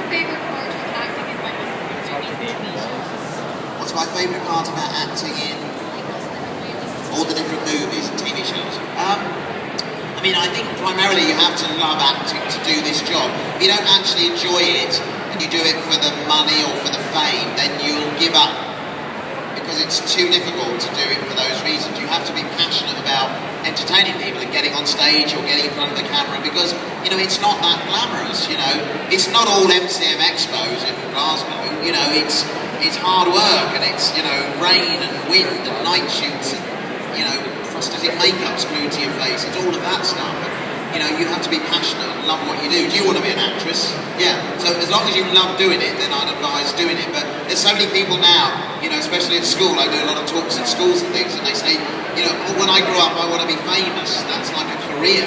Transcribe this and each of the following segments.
your favourite part of acting in like TV shows? What's my favourite part about acting in all the different movies and TV shows? I mean, I think primarily you have to love acting to do this job. If you don't actually enjoy it, and you do it for the money or for the fame, then you'll give up. Because it's too difficult to do it for those reasons. You have to be passionate about entertaining people and getting on stage or getting in front of the camera, because, you know, it's not that glamorous, you know. It's not all MCM Expos in Glasgow, you know, it's hard work, and it's, you know, rain and wind and night shoots and, you know, prosthetic makeup's glued to your face. It's all of that stuff. You know, you have to be passionate and love what you do. Do you want to be an actress? Yeah. So as long as you love doing it, then I'd advise doing it. But there's so many people now, you know, especially at school, I do a lot of talks at schools and things, and they say, you know, oh, when I grow up, I want to be famous. That's like a career.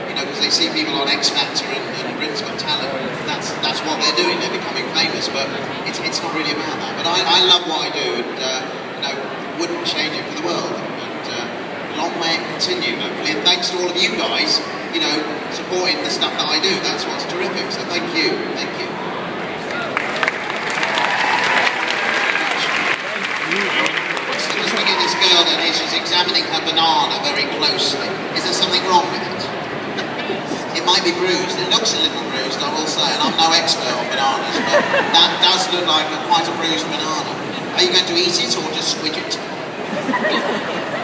You know, because they see people on X Factor and Britain's Got Talent. That's what they're doing. They're becoming famous. But it's not really about that. But I love what I do, and you know, wouldn't change it for the world. And long may it continue, hopefully. And thanks to all of you guys, you know, supporting the stuff that I do. That's what's terrific. So thank you. Thank you. So just look at this girl down here. She's examining her banana very closely. Is there something wrong with it? It might be bruised. It looks a little bruised, I will say, and I'm no expert on bananas, but that does look like quite a bruised banana. Are you going to eat it or just squidge it?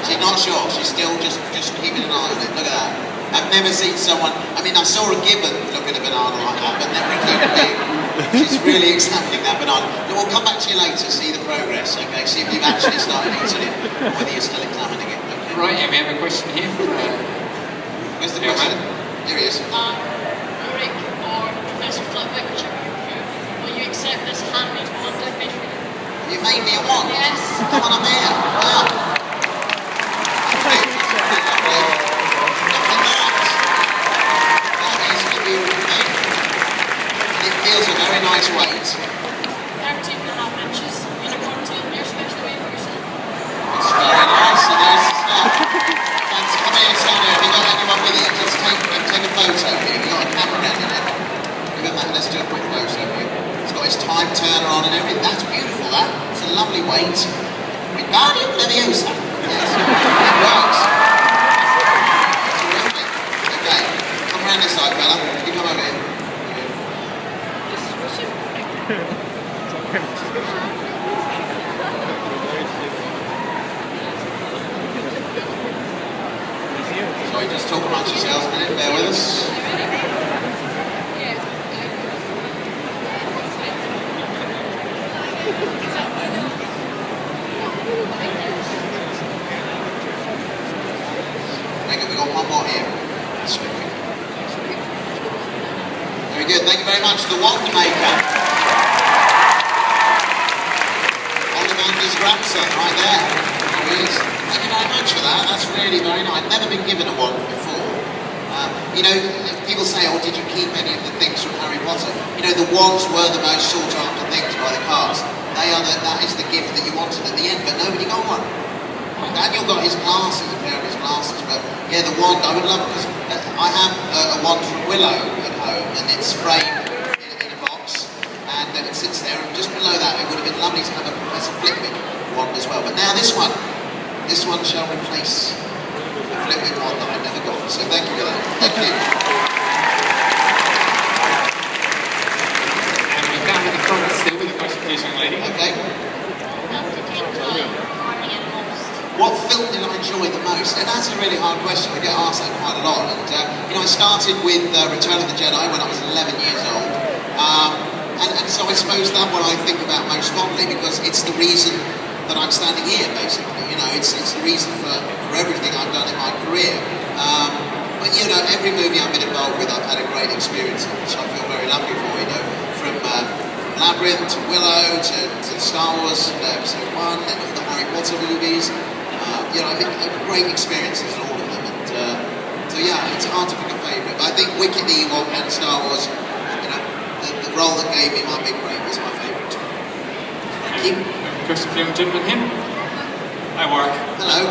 She's not sure. She's still just keeping an eye on it. Look at that. I've never seen someone. I mean, I saw a gibbon look at a banana like that, but never a human being. She's really examining that banana. And we'll come back to you later, see the progress. Okay, see if you've actually started eating it, whether you're still examining it. Okay. Right, yeah, we have a question here. Where's the question? Here he is. Warwick or Professor Flitwick, whichever you prefer, will you accept this handmade wand I've made for you? You made me a wand? Yes. Come on, I'm here. Wow. Feels a very nice weight. 13.5 inches. Unicorn tail, you're especially made for yourself. It's very nice, and nice stuff. Thanks. Come here, Sonia. Have you got anyone with you? Just take a photo here. Have you got a camera in it? Let's do a quick photo here. It's got his time turner on and everything. That's beautiful, that. It's a lovely weight. Wingardium Leviosa. Yes. It works. Terrific. Okay. Come around this side, fella. You come over here. Sorry, just talk amongst yourselves a minute, bear with us. We've got one more here. Very good, thank you very much. The wand maker. His grandson right there. There he is. Thank you very much for that. That's really very nice. I've never been given a wand before. You know, people say, oh, did you keep any of the things from Harry Potter? You know, the wands were the most sought after things by the cast. That is the gift that you wanted at the end, but nobody got one. Daniel got his glasses, a pair of his glasses, but yeah, the wand, I would love it, because I have a wand from Willow at home, and it's framed in a box, and it sits there, and just below that, it would have been lovely to have a Professor Flitwick wand as well. But now this one shall replace the Flitwick wand that I never got. So thank you for that. Thank you. And we're down at the front still with a question, please, young lady. Okay. What film did I enjoy the most? And that's a really hard question. I get asked that quite a lot. And you know, I started with Return of the Jedi when I was 11 years old. And so I suppose that one I think about most fondly, because it's the reason that I'm standing here, basically. You know, it's the reason for everything I've done in my career. But you know, every movie I've been involved with, I've had a great experience in, which I feel very lucky for. You know, from Labyrinth to Willow to Star Wars Episode 1, and all the Harry Potter movies. You know, I've had great experiences in all of them. And so yeah, it's hard to pick a favourite. But I think Wicked, the Ewok, and Star Wars, you know, the role that gave me my big break is my favourite. Thank you. Question for young gentleman here. Hi, Warwick. Hello.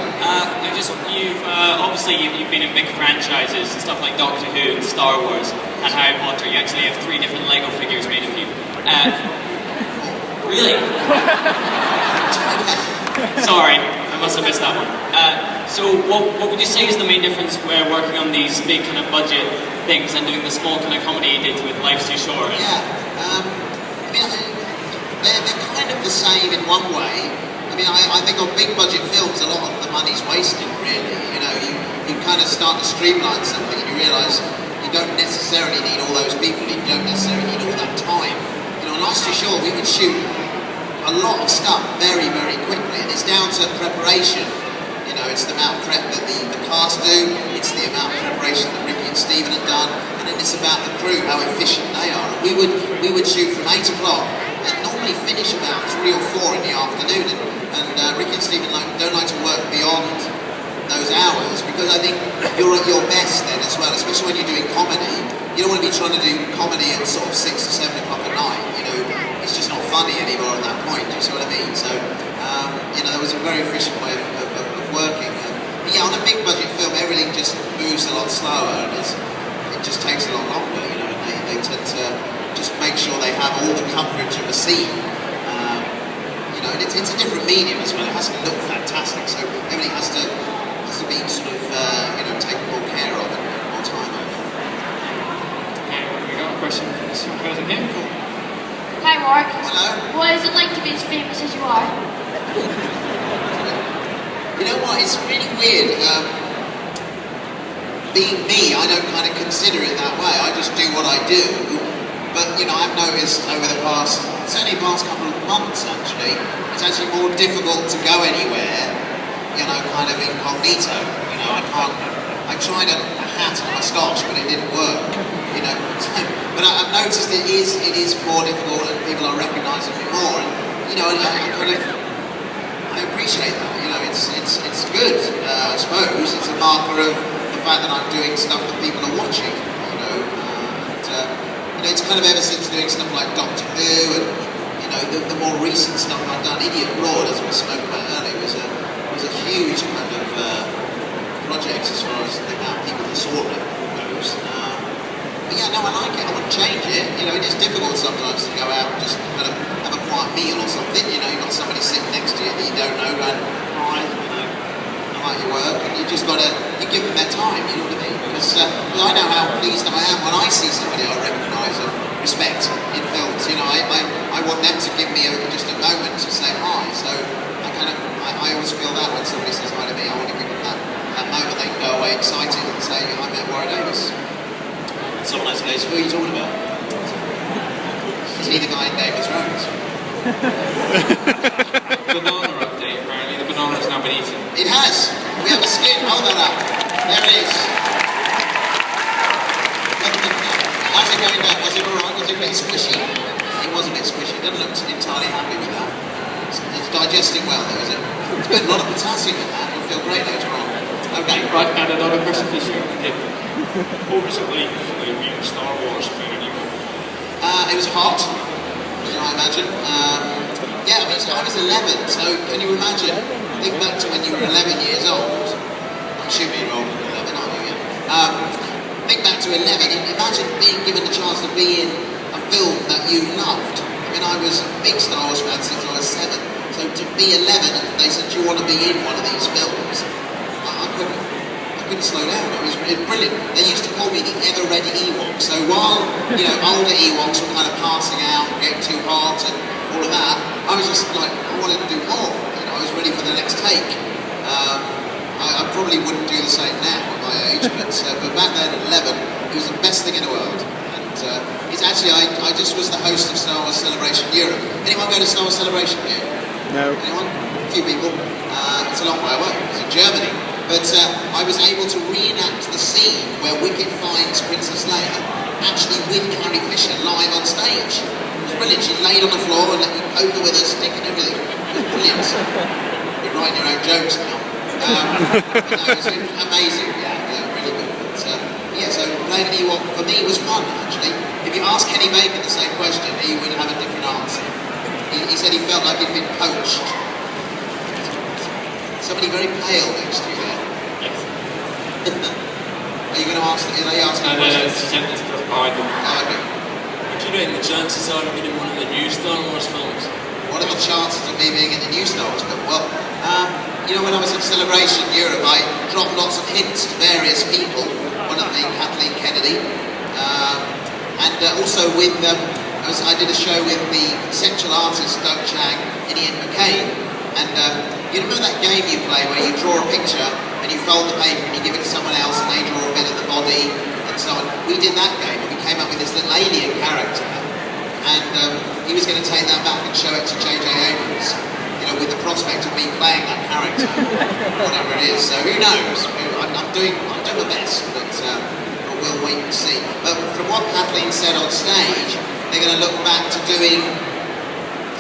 Obviously you've been in big franchises and stuff like Doctor Who and Star Wars and Harry Potter. You actually have 3 different Lego figures made of you. Really? Sorry, I must have missed that one. So what would you say is the main difference where working on these big kind of budget things and doing the small kind of comedy you did with Life's Too Short? Yeah, I mean, they're kind of the same in one way. I mean, I think on big budget films, a lot of the money's wasted, really. You know, you kind of start to streamline something and you realise you don't necessarily need all those people, you don't necessarily need all that time. You know, on Life's Too Short, we would shoot a lot of stuff very, very quickly, and it's down to preparation. You know, it's the amount of prep that the cast do, it's the amount of preparation that Ricky and Stephen have done, and then it's about the crew, how efficient they are. And we would shoot from 8 o'clock and normally finish about 3 or 4 in the afternoon, and Ricky and Stephen don't like to work beyond those hours, because I think you're at your best then as well, especially when you're doing comedy. You don't want to be trying to do comedy at sort of 6 or 7 o'clock at night, you know, it's just not funny anymore at that point, do you see what I mean? So, you know, there was a very efficient way of working. But yeah, on a big budget film, everything just moves a lot slower, and it just takes a lot longer, you know, and they tend to just make sure they have all the coverage of a scene. You know, and it's a different medium as well, it has to look fantastic, so everything has to be sort of, you know, taken more care of and more time over. Okay, we got a question from this person here. Hi Mark. Hello. What is it like to be as famous as you are? You know what, it's really weird. Being me, I don't kind of consider it that way. I just do what I do. But, you know, I've noticed over the past, certainly the past couple of months actually, it's actually more difficult to go anywhere, you know, kind of incognito. You know, I tried a hat and a moustache, but it didn't work. You know, but I've noticed it is more difficult, and people are recognising me more. And, you know, I appreciate that. You know, it's good. I suppose it's a marker of the fact that I'm doing stuff that people are watching. You know, you know, it's kind of ever since doing stuff like Doctor Who, and you know, the more recent stuff I've done. Idiot Broad, as we spoke about earlier, was a huge kind of project as far as the amount of people that saw it goes. But yeah, no, I like it. I wouldn't change it. You know, it is difficult sometimes to go out and just kind of have a quiet meal or something. You know, you've got somebody sitting next to you that you don't know, going, hi, you know, I like your work, and you just got to, you give them their time, you know what I mean? Because I know how pleased I am when I see somebody I recognise and respect in films. You know, I want them to give me just a moment to say hi. So I always feel that when somebody says hi to me, I want to give them that moment. They can go away excited and say, I met Warwick Davis. Someone else goes, who are you talking about? Is he the guy in Game of Thrones? Banana update, apparently. The banana has now been eaten. It has! We have a skin, hold that up. There it is. How's it going down? Was it alright? Was it a bit squishy? It was a bit squishy. It doesn't look entirely happy with that. It's digesting well though, is it? It's got a lot of potassium in that. It'll feel great later on. Okay. Right, and another question for you. What was it like being Star Wars playing an evil? It was hot, as you might imagine. Yeah, I mean, so I was 11, so can you imagine? Think back to when you were 11 years old. I'm assuming you're older than 11, aren't you? Yeah. Think back to 11, imagine being given the chance to be in a film that you loved. I mean, I was a big Star Wars fan since I was 7, so to be 11 and they said, do you want to be in one of these films? I couldn't slow down. It was brilliant. They used to call me the ever-ready Ewok. So while, you know, older Ewoks were kind of passing out, getting too hot and all of that, I was just like, I wanted to do more. You know, I was ready for the next take. I probably wouldn't do the same now at my age, but back then at 11, it was the best thing in the world. And it's actually, I just was the host of Star Wars Celebration Europe. Anyone go to Star Wars Celebration here? No. Anyone? A few people. It's a long way away. It's in Germany. But I was able to reenact the scene where Wicket finds Princess Leia, actually with Carrie Fisher live on stage. It was brilliant. She laid on the floor and let me poke her with a stick and everything. It was brilliant. You're writing your own jokes now. But no, it was amazing. Yeah, really good. But, yeah, so playing an Ewok for me was fun, actually. If you ask Kenny Bacon the same question, he would have a different answer. He said he felt like he'd been poached. Somebody very pale next to you there. Yes. Are you going to ask? Are they asking No, questions? she said this was behind them. Oh, okay. Would you rate the chances are of being in one of the new Star Wars films? what are the chances of me being in the new Star Wars film? Well, you know, when I was at Celebration Europe, I dropped lots of hints to various people, one of them Kathleen Kennedy, and also with, I did a show with the conceptual artist Doug Chang and Ian McCain, and you remember that game you play where you draw a picture and you fold the paper and you give it to someone else and they draw a bit of the body and so on? We did that game and we came up with this little alien character, and he was going to take that back and show it to J.J. Abrams, you know, with the prospect of me playing that character, whatever it is. So who knows? I'm doing my best, but we'll wait and see. But from what Kathleen said on stage, they're going to look back to doing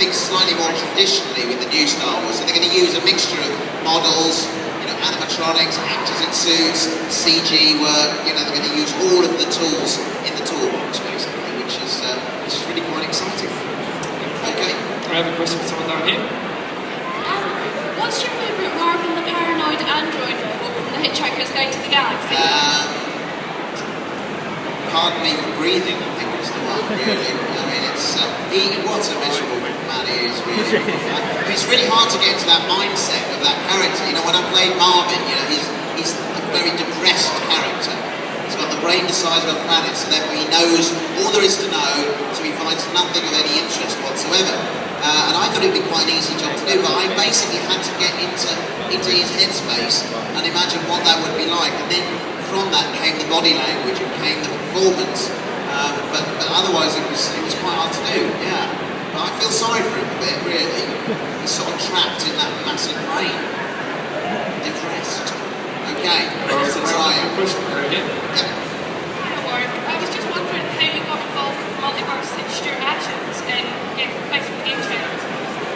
things slightly more traditionally with the new Star Wars. So they're going to use a mixture of models, you know, animatronics, actors in suits, CG work. You know, they're going to use all of the tools in the toolbox, basically, which is really quite exciting. Okay. I have a question for someone down here. What's your favourite Marvin the Paranoid Android quote from The Hitchhiker's Guide to the Galaxy? Pardon me for breathing, I think was the one, really. I mean, it's, what a miserable man he is, really. It's really hard to get to that mindset of that character. You know, when I played Marvin, you know, he's a very depressed character. He's got the brain the size of a planet, so therefore he knows all there is to know, so he finds nothing of any interest whatsoever. And I thought it would be quite an easy job to do, but I basically had to get into his headspace and imagine what that would be like. And then from that came the body language, and came the performance. But otherwise it was quite hard to do, yeah. But I feel sorry for him a bit, really. He's sort of trapped in that massive brain. Depressed. Okay, so Ryan. Hi, Warwick. I was just wondering how you got involved with multiverse actions and basically game channels.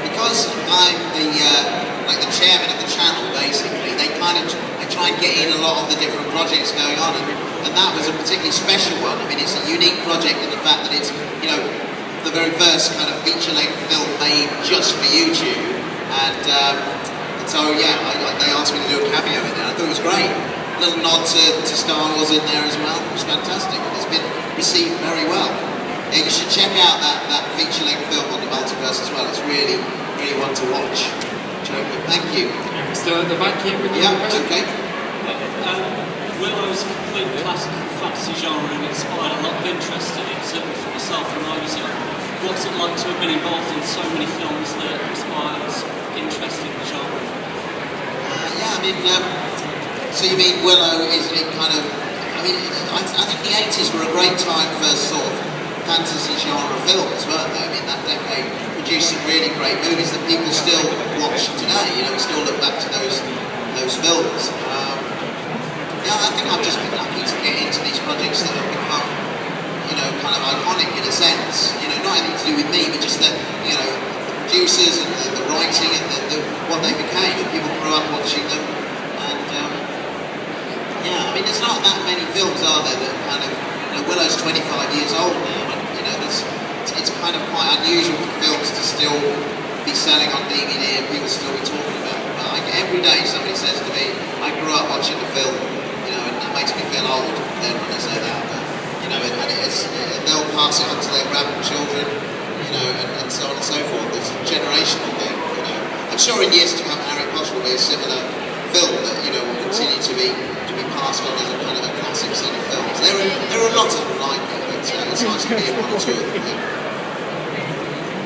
Because I'm the chairman of the channel, basically, I try and get in a lot of the different projects going on, and that was a particularly special one. I mean, it's a unique project in the fact that it's, you know, the very first kind of feature-length film made just for YouTube, and so yeah, they asked me to do a cameo in there. I thought it was great. A little nod to Star Wars in there as well. It was fantastic. It's been received very well. Yeah, you should check out that feature-length film on the multiverse as well. It's really, really one to watch. Thank you. Still at the back here with you. Yeah, okay. Willow's complete classical fantasy genre and inspired a lot of interest in it, certainly for myself when I was young. What's it like to have been involved in so many films that inspired interest in the genre? Yeah, I mean, so you mean Willow is it kind of, I mean, I think the 80s were a great time for sort of fantasy genre films, weren't they? I mean, that decade produced some really great movies that people still watch today. You know, we still look back to those films. Yeah, I think I've just been lucky to get into these projects that have become, you know, kind of iconic in a sense. You know, not anything to do with me, but just that, you know, the producers and the writing and what they became. And people grew up watching them, and yeah, I mean, there's not that many films, are there, that kind of, you know, Willow's 25 years old now, and you know, it's kind of quite unusual for films to still be selling on DVD and people still be talking about it. But every day somebody says to me, I grew up watching the film, you know, and that makes me feel old then when they say that. But, you know, and they'll pass it on to their grandchildren, you know, and so on and so forth. It's a generational thing, you know. I'm sure in years to come Harry Potter will be a similar film that, you know, will continue to be passed on as a kind of a classic set of films. There are lots of them like it, but it's nice to be in one or two of them. Yeah.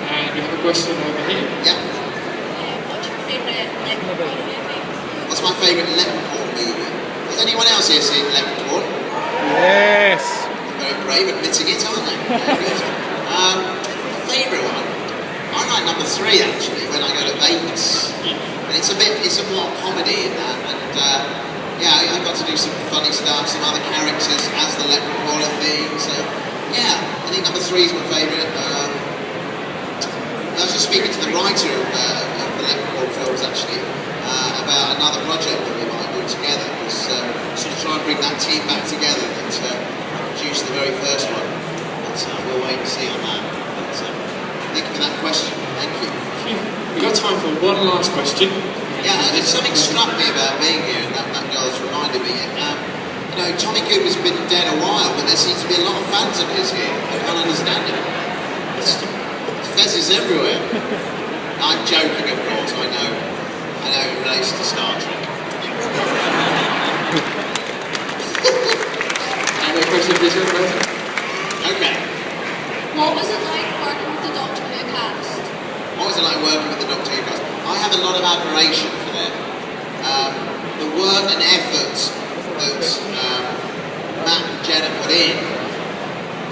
And we have a question over here. Yeah. What's your favourite Leprechaun movie? What's my favourite Leprechaun movie? Has anyone else here seen Leprechaun? Yes. They're very brave admitting it, aren't they? Very good. My favourite one? I like number 3 actually, when I go to Vegas. And it's a more comedy in that, and yeah, I got to do some funny stuff, some other characters as the Leprechaun and things. So yeah, I think number 3 is my favourite. I was just speaking to the writer of the Leprechaun films actually about another project that we might do together, because sort of try and bring that team back together and produce the very first one. But we'll wait and see on that. But thank you for that question. Thank you. We've got time for one last question. Yeah, something struck me about being here, and that girl's reminded me. You know, Tommy Cooper's been dead a while, but there seems to be a lot of fans of his here. I can't understand it. It's fezzes everywhere. I'm joking, of course, I know it relates to Star Trek. Another question, please, Roberta? Okay. What was it like working with the Doctor Who cast? What was it like working with the Doctor Who cast? I have a lot of admiration for them. The work and effort that Matt and Jenna put in,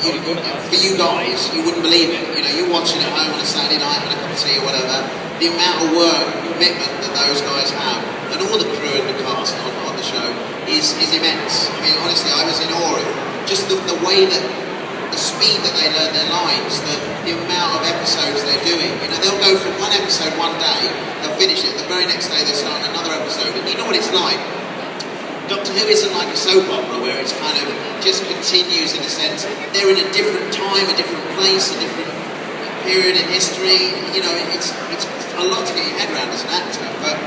for you guys, you wouldn't believe it. You know, you're watching at home on a Saturday night with a cup of tea or whatever, the amount of work and commitment that those guys have, and all the crew and the cast on the show, is immense. I mean, honestly, I was in awe of just the way that, the speed that they learn their lines, the amount of episodes they're doing. You know, they'll go from one episode one day, they'll finish it, the very next day they're starting another episode, and you know what it's like. Doctor Who isn't like a soap opera where it's kind of just continues in a sense. They're in a different time, a different place, a different period in history. You know, it's a lot to get your head around as an actor, but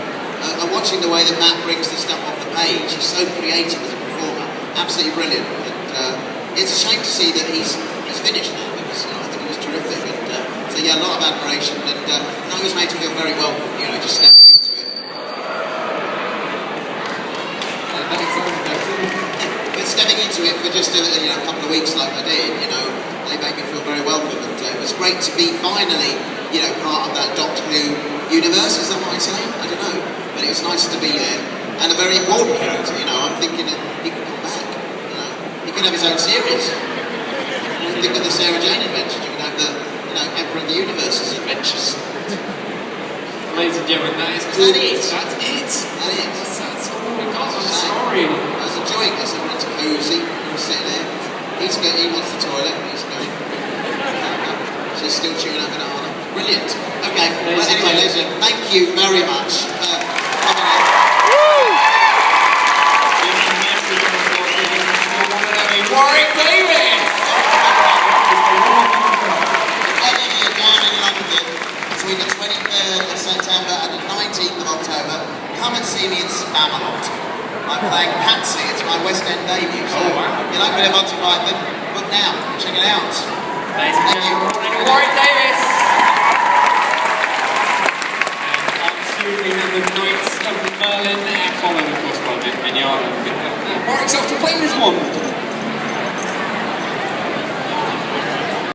I'm watching the way that Matt brings the stuff off the page. He's so creative as a performer, absolutely brilliant. And it's a shame to see that he's finished now, because I think he was terrific. And so yeah, a lot of admiration, and I was made to feel very welcome. You know, just stepping into it. But stepping into it for just a couple of weeks like I did, you know, they made me feel very welcome, and it was great to be finally, you know, part of that Doctor Who universe. Is that what I say? I don't know, but it was nice to be there, and a very important character. You know, I'm thinking that he could come back. You know, he could have his own series. You think of the Sarah Jane Adventures. You could have the, you know, Emperor of the Universe's adventures. Ladies and gentlemen, that is That is. That's it. That is. That's all we got. I'm sorry. I was enjoying this. Everyone's cozy. I'm sitting there. He wants the toilet. He's going. She's still chewing up banana. Brilliant. Okay. Well, anyway, listen. Thank you very much for coming in. Warwick Davis! Down in London between the 23rd of September and the 19th of October. Come and see me in Spamalot. I'm playing Patsy. It's my West End debut. So if you like a bit of Monty Python, book now. Check it out. Ladies and gentlemen, Warwick Davis! And on Tuesday, the Knights of Merlin, following, of course, Project Vineyard. Warwick's off to play this one.